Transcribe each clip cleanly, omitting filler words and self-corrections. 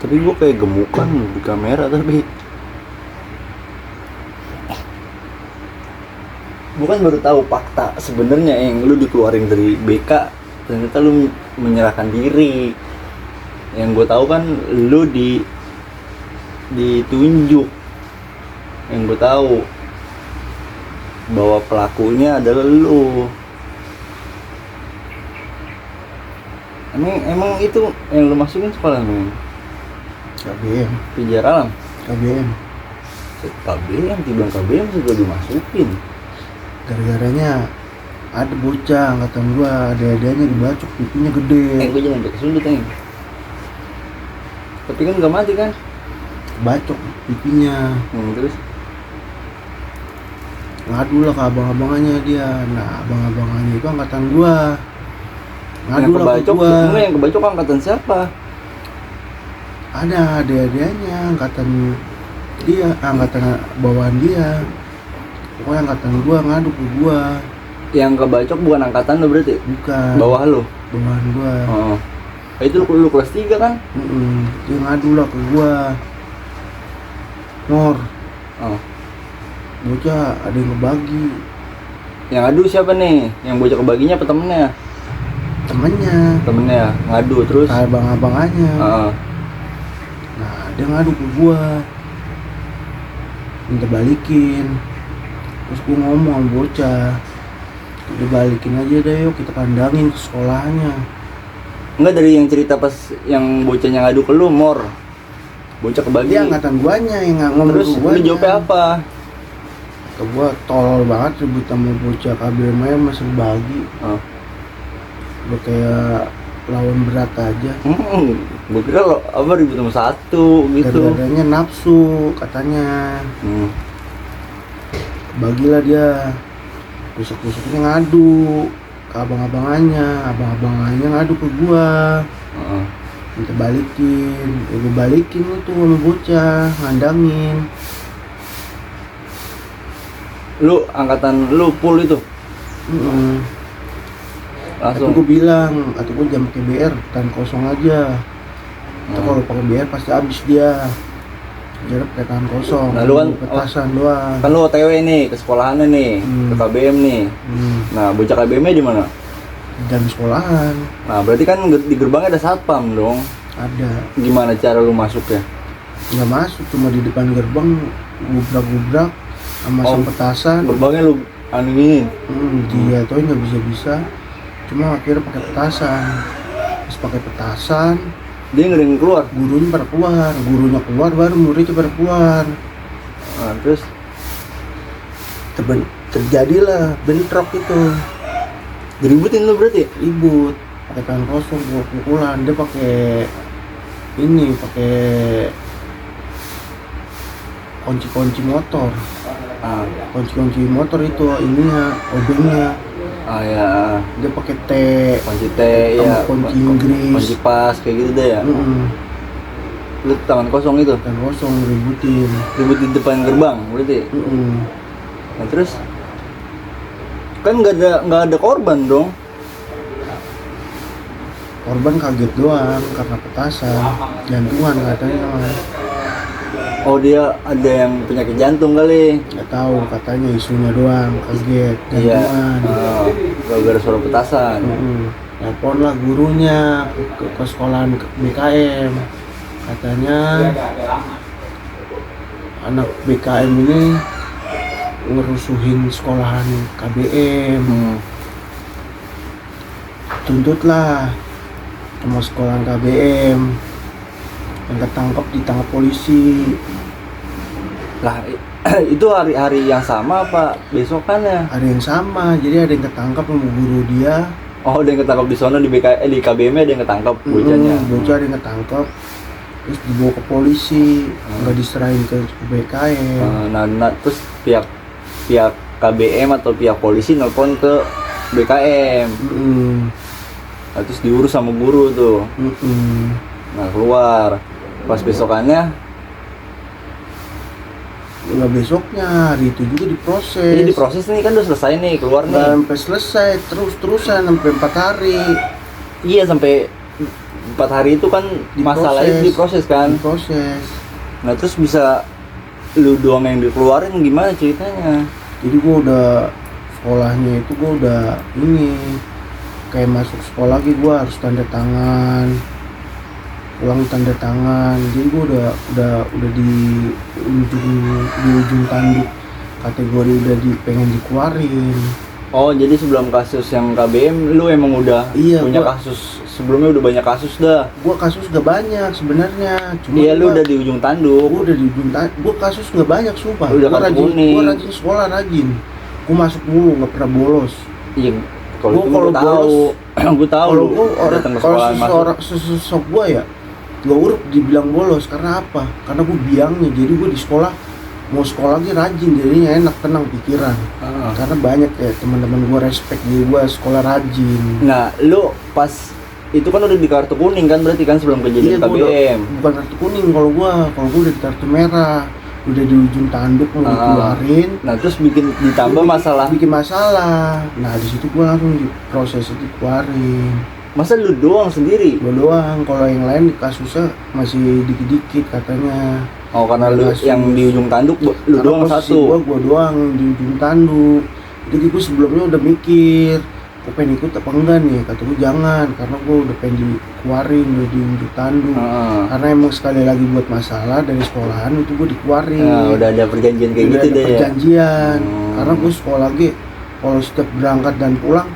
Tapi gue kayak gemukan di kamera tapi. Gue kan baru tahu fakta sebenarnya yang lu dikeluarin dari BK, ternyata lu menyerahkan diri. Yang gue tahu kan lu ditunjuk. Yang gue tahu bahwa pelakunya adalah lu. Emang itu yang lu masukin sekolah lu? KBM. Pijar alam. KBM. KBM, dibilang KBM juga dimasukin. Gara-garanya ada bocah angkatan gua, ada-adanya dibacok, pipinya gede. Gue jangan pakai sundut nih. Tapi kan gak mati kan? Bacok pipinya. Terus? Ngadu lah ke abang-abangannya dia. Nah, abang-abangannya itu angkatan gua. Ngadu lah ke gua. Sebenarnya yang kebacok angkatan siapa? Ada adik-adiknya angkatan dia, angkatan bawahan dia. Pokoknya angkatan gua ngadu ke gua. Yang kebacok bukan angkatan lo berarti? Bukan. Bawah lo? Bawahan gua. Oh. Itu lu kelas 3 kan? Dia ngadu lah ke gua. Mor. Oh. Bocah ada yang ngebagi. Yang ngadu siapa nih? Yang bocah kebaginya apa temennya? Temennya ngadu terus? Abang-abangannya. Nah, dia ngadu ke gua. Minta balikin. Terus gua ngomong sama bocah, udah balikin aja deh, yuk kita kandangin ke sekolahnya. Enggak, dari yang cerita pas yang bocahnya ngadu ke lu, Mor. Bocah kebagi. Dia angkatan guanya yang ngomong terus ke guanya. Terus lu jawabnya apa? Ke gua tolol banget ribut sama bocah KBM aja masih bagi. Udah kayak lawan berat aja. Gua kira lo apa ribut sama satu gitu. Gara-garanya nafsu katanya. Bagilah dia. Besok-besoknya ngadu ke abang-abangannya ngadu ke gua. Minta balikin, gua balikin itu sama bocah, ngandangin. Lu angkatan lu full itu? Tapi Langsung. gua bilang, atau gua jangan pakai BR, tangan kosong aja. Atau kalau pakai BR pasti habis dia. Jadi pakai tangan kosong. Nah, lu kan petasan doang. Kan lu OTW nih ke sekolahannya nih, ke KBM nih. Nah, bocah KBM-nya di mana? Jam sekolahan. Nah, berarti kan di gerbangnya ada satpam dong. Ada. Gimana cara lu masuknya? Nggak masuk, cuma di depan gerbang gubrak-gubrak sama sang petasan. Gerbangnya lu anu gini. Dia tuh nggak bisa. Cuma akhirnya pakai petasan. Terus pakai petasan, dia nggak ada yang keluar. Gurunya keluar baru muridnya pada keluar. Nah, terus terjadilah bentrok itu. Diributin lu berarti? Ribut, pakai tangan kosong, pukulan. Dia pakai kunci motor. Kunci motor itu ininya, obengnya. Ya. Dia pakai T. Kunci T ya. Kunci Inggris. Kunci pas kayak gitu deh ya. Lu tangan kosong itu? Tangan kosong ributin. Ribut di depan gerbang berarti? Nah, terus kan nggak ada korban dong. Korban kaget doang karena petasan, jantungan katanya. Oh, dia ada yang penyakit jantung kali. Nggak tahu, katanya isunya doang kaget, jantungan. Gara-gara suara petasan. Telepon lah gurunya ke sekolahan BKM. Katanya anak BKM ini ngerusuhin sekolahan KBM. Tuntutlah sama sekolahan KBM. Yang ditangkap polisi. Lah, itu hari yang sama apa besokannya? Hari yang sama, jadi ada yang ketangkap sama guru dia. Oh, ada yang ketangkap di sana di di KBM ada yang ketangkap bocahnya. Bocah ada yang ketangkap. Terus dibawa ke polisi, nggak diserahin ke BKM. Nah, terus pihak KBM atau pihak polisi nelpon ke BKM. Nah, terus diurus sama guru tuh. Nah, keluar. Pas besokannya? Nggak besoknya, hari itu juga diproses. Ini diproses nih, kan udah selesai nih, keluar nih. Nggak sampai selesai, terus-terusan sampai 4 hari. Iya, sampai 4 hari itu kan masalahnya diproses kan? Diproses. Nah terus bisa lu doang yang dikeluarin gimana ceritanya? Jadi gue udah sekolahnya itu gue udah ini kayak masuk sekolah lagi gue harus tanda tangan, pulang tanda tangan. Jadi gue udah di ujung tanduk kategori udah pengen dikeluarin. Oh jadi sebelum kasus yang KBM lu emang udah punya kasus sebelumnya, udah banyak kasus dah? Gua kasus gak banyak sebenarnya, cuma iya lu udah di ujung tanduk. Gua kasus gak banyak sumpah. Gua rajin sekolah, rajin. Gua masuk mulu, gak pernah bolos. Iya, kalau itu gua tahu. Gua tahu lu datang ke sekolah masuk. Sosok gua ya gak urut dibilang bolos karena apa? Karena gua biangnya, jadi gua di sekolah mau sekolah lagi rajin, jadinya enak, tenang pikiran. Karena banyak ya teman-teman gue respect di gue sekolah rajin. Nah lu pas itu kan udah di kartu kuning kan berarti kan sebelum kejadian KBM? Bukan kartu kuning kalau gue udah di kartu merah, udah di ujung tanduk mau dikeluarin. Nah terus ditambah bikin masalah. Nah di situ gue langsung diproses dikeluarin. Masa lu doang sendiri? Gue doang, kalau yang lain kasusnya masih dikit-dikit katanya. Oh karena lu yang di ujung tanduk lu doang satu? Gua doang di ujung tanduk. Jadi gue sebelumnya udah mikir gue pengen ikut apa enggak nih, kata gue jangan karena gue udah pengen dikeluarin udah di ujung tanduk. Karena emang sekali lagi buat masalah dari sekolahan itu gue dikeluarin. Nah, udah ada perjanjian kayak gitu deh. Perjanjian. Karena gue sekolah lagi kalau setiap berangkat dan pulang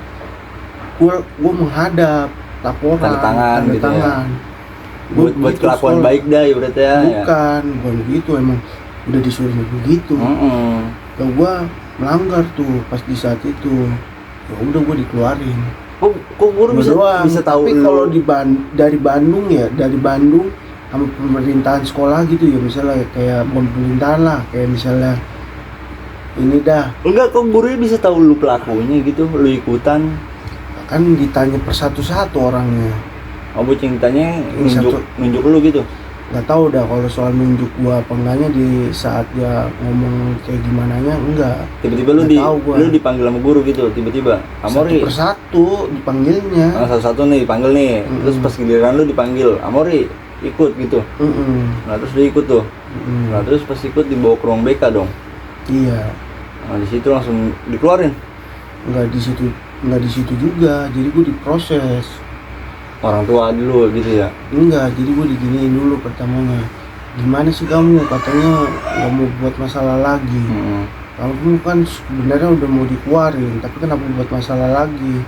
gue menghadap laporan tanda tangan gitu tangan. Ya? Buat kelakuan sekolah. Baik dah ya berarti ya. Bukan begitu, emang udah disuruh begitu. Ya gue melanggar tuh pas di saat itu. Ya udah gue dikeluarin. Kok guru bisa tahu? Tapi kalau dari Bandung sama pemerintahan sekolah gitu ya, misalnya kayak pemerintahan lah, kayak misalnya ini dah. Enggak, kok gurunya bisa tahu lu pelakunya gitu, lu ikutan? Kan ditanya per satu-satu orangnya. Oh, bocing ditanya nunjuk lu gitu? Nggak tahu dah kalau soal nunjuk gua apa enggaknya di saat dia ngomong kayak gimana nya, enggak. Tiba-tiba lu dipanggil sama guru gitu, tiba-tiba. Satu Amori. persatu dipanggilnya. Satu-satu nih dipanggil nih. Terus pas giliran lu dipanggil, Amori ikut gitu. Nah terus dia ikut tuh. Nah terus pas ikut dibawa ke ruang BK dong. Iya. Nah di situ langsung dikeluarin. Nggak di situ juga, jadi gue diproses orang tua dulu gitu ya? Enggak, jadi gue diginiin dulu pertamanya. Gimana sih kamu, katanya nggak mau buat masalah lagi. Kamu kan sebenarnya udah mau dikeluarin, tapi kenapa buat masalah lagi?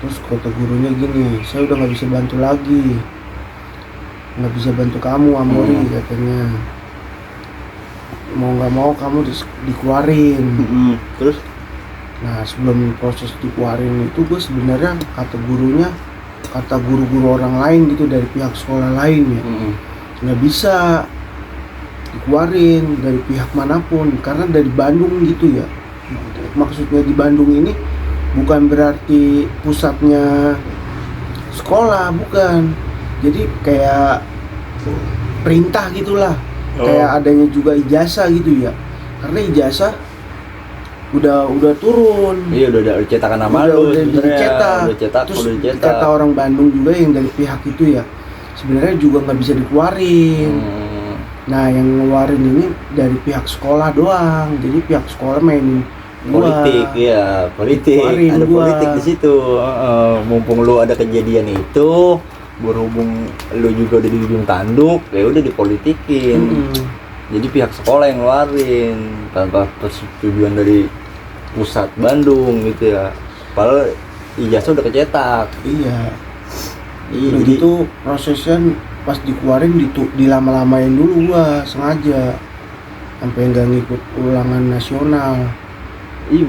Terus kata gurunya gini, saya udah nggak bisa bantu lagi, nggak bisa bantu kamu Amori, katanya. Mau nggak mau kamu dikeluarin. Terus? Nah sebelum proses dikeluarin itu gue sebenarnya kata guru-guru orang lain gitu dari pihak sekolah lain ya, nggak bisa dikeluarin dari pihak manapun karena dari Bandung gitu ya. Maksudnya di Bandung ini bukan berarti pusatnya sekolah, bukan. Jadi kayak perintah gitulah, kayak adanya juga ijazah gitu ya, karena ijazah udah turun. Iya, udah ada cetakan nama lu sebenarnya. Terus kata orang Bandung juga yang dari pihak itu ya, sebenarnya juga nggak bisa dikeluarin. Nah yang ngeluarin ini dari pihak sekolah doang, jadi pihak sekolah mainin politik. Ada politik di situ. Mumpung lu ada kejadian itu, berhubung lu juga udah di ujung tanduk, ya udah dipolitikin. Jadi pihak sekolah yang ngeluarin tanpa persetujuan dari pusat Bandung gitu ya. Padahal ijazah udah kecetak. Iya. Jadi itu prosesnya pas dikeluarin dilama-lamain dulu gua sengaja sampai nggak ngikut ulangan nasional. Iya,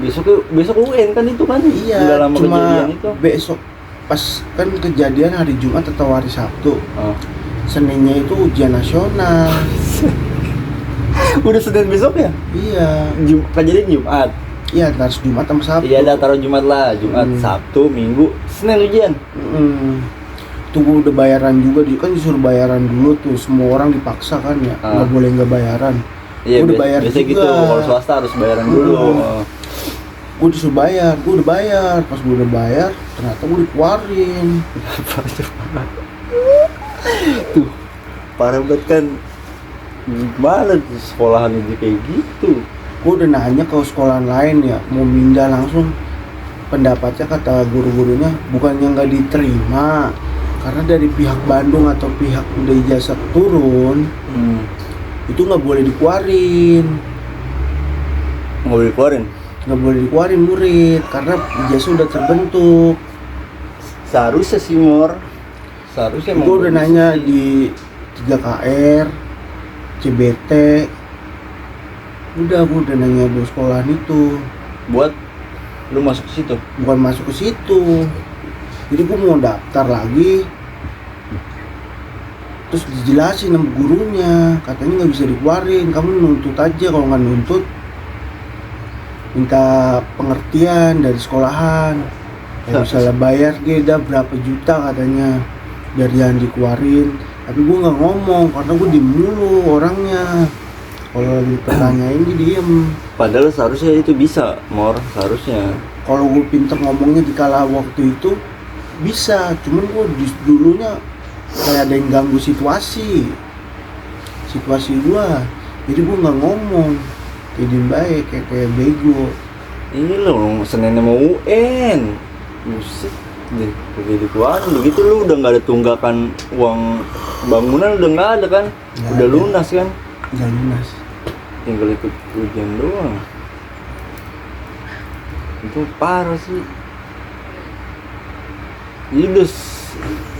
besok UN kan itu kan? Iya, cuma besok pas kan kejadian hari Jumat atau hari Sabtu. Seninnya itu ujian nasional. Udah Senin besok ya? Iya. Kejadian Jumat. Iya, harus Jumat sama Sabtu. Iya, taruh Jumat lah. Jumat, Sabtu, Minggu, Senin ujian. Tunggu udah bayaran juga, kan disuruh bayaran dulu tuh. Semua orang dipaksa kan ya, nggak boleh nggak bayaran. Iya, udah bayar biasa juga. Gitu. Kalau swasta harus bayaran dulu. Gue disuruh bayar, gue udah bayar. Pas gue udah bayar, ternyata gue dikeluarin. Tuh parah banget kan, gimana tuh sekolahan aja kayak gitu. Gue udah nanya ke sekolahan lain ya, mau pindah langsung. Pendapatnya kata guru-gurunya bukannya nggak diterima, karena dari pihak Bandung atau pihak udah ijazah turun, itu nggak boleh dikeluarin. Nggak boleh dikeluarin murid, karena ijazah udah terbentuk. Seharusnya sih Mor, seharusnya Gue udah nanya di 3KR, CBT, gue udah nanya di sekolahan itu. buat lu masuk ke situ. Bukan masuk ke situ, jadi gue mau daftar lagi, terus dijelasin sama gurunya, katanya nggak bisa dikeluarin, kamu nuntut aja, kalau nggak nuntut minta pengertian dari sekolahan, ya misalnya bayar dia berapa juta katanya biar jangan dikeluarin. Tapi gue nggak ngomong karena gue diem dulu orangnya, kalau lagi ditanyain dia diem. Padahal seharusnya itu bisa Mor, seharusnya. Kalau gue pinter ngomongnya di kala waktu itu bisa, cuman gue dulunya kayak ada yang ganggu situasi gue, jadi gue nggak ngomong, jadi baik kayak bego. Ini loh Seninnya mau UN, buset deh, kayak dikeluarin begitu. Lu udah nggak ada tunggakan uang bangunan, udah nggak ada kan, Nggak udah ada. lunas kan, Nggak lunas. tinggal ikut ujian doang. Itu parah sih. Jadi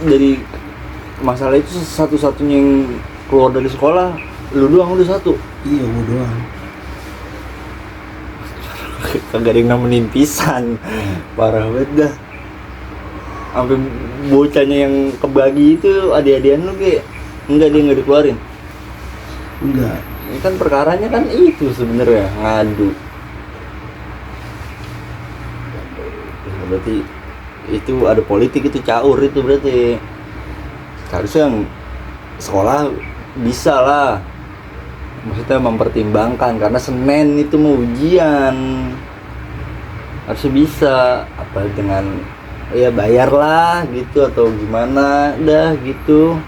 dari masalah itu satu-satunya yang keluar dari sekolah lu doang, udah satu. Iya, gue doang. Kagak ada yang nemenin pisan, parah banget dah. Sampai bocahnya yang kebagi itu adik-adikan lu kayak enggak, dia nggak dikeluarin. Enggak. Ini kan perkaranya kan itu sebenarnya ngadu. Berarti itu ada politik, itu caur itu berarti. Harusnya yang sekolah bisa lah, maksudnya mempertimbangkan, karena Senin itu mau ujian, harusnya bisa apa dengan ya bayarlah gitu atau gimana dah gitu,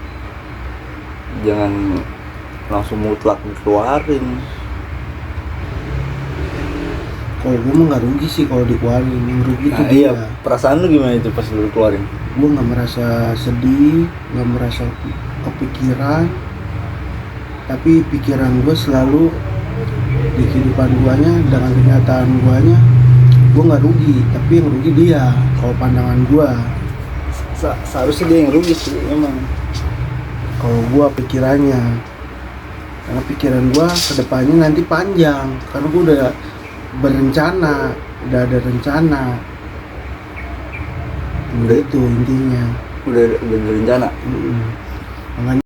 jangan langsung mutlak dikeluarin. Kalau gue mah nggak rugi sih kalau dikeluarin, yang rugi tuh Nah, dia. iya, perasaan lu gimana itu pas lu dikeluarin? Gue nggak merasa sedih, nggak merasa kepikiran, tapi pikiran gue selalu di kehidupan guanya dengan kenyataan guanya, gue nggak rugi, tapi yang rugi dia. Kalau pandangan gue, Seharusnya dia yang rugi sih emang. kalau gue pikirannya, karena pikiran gue kedepannya nanti panjang, karena gue udah berencana, udah ada rencana. Udah itu intinya. Udah berencana. Makanya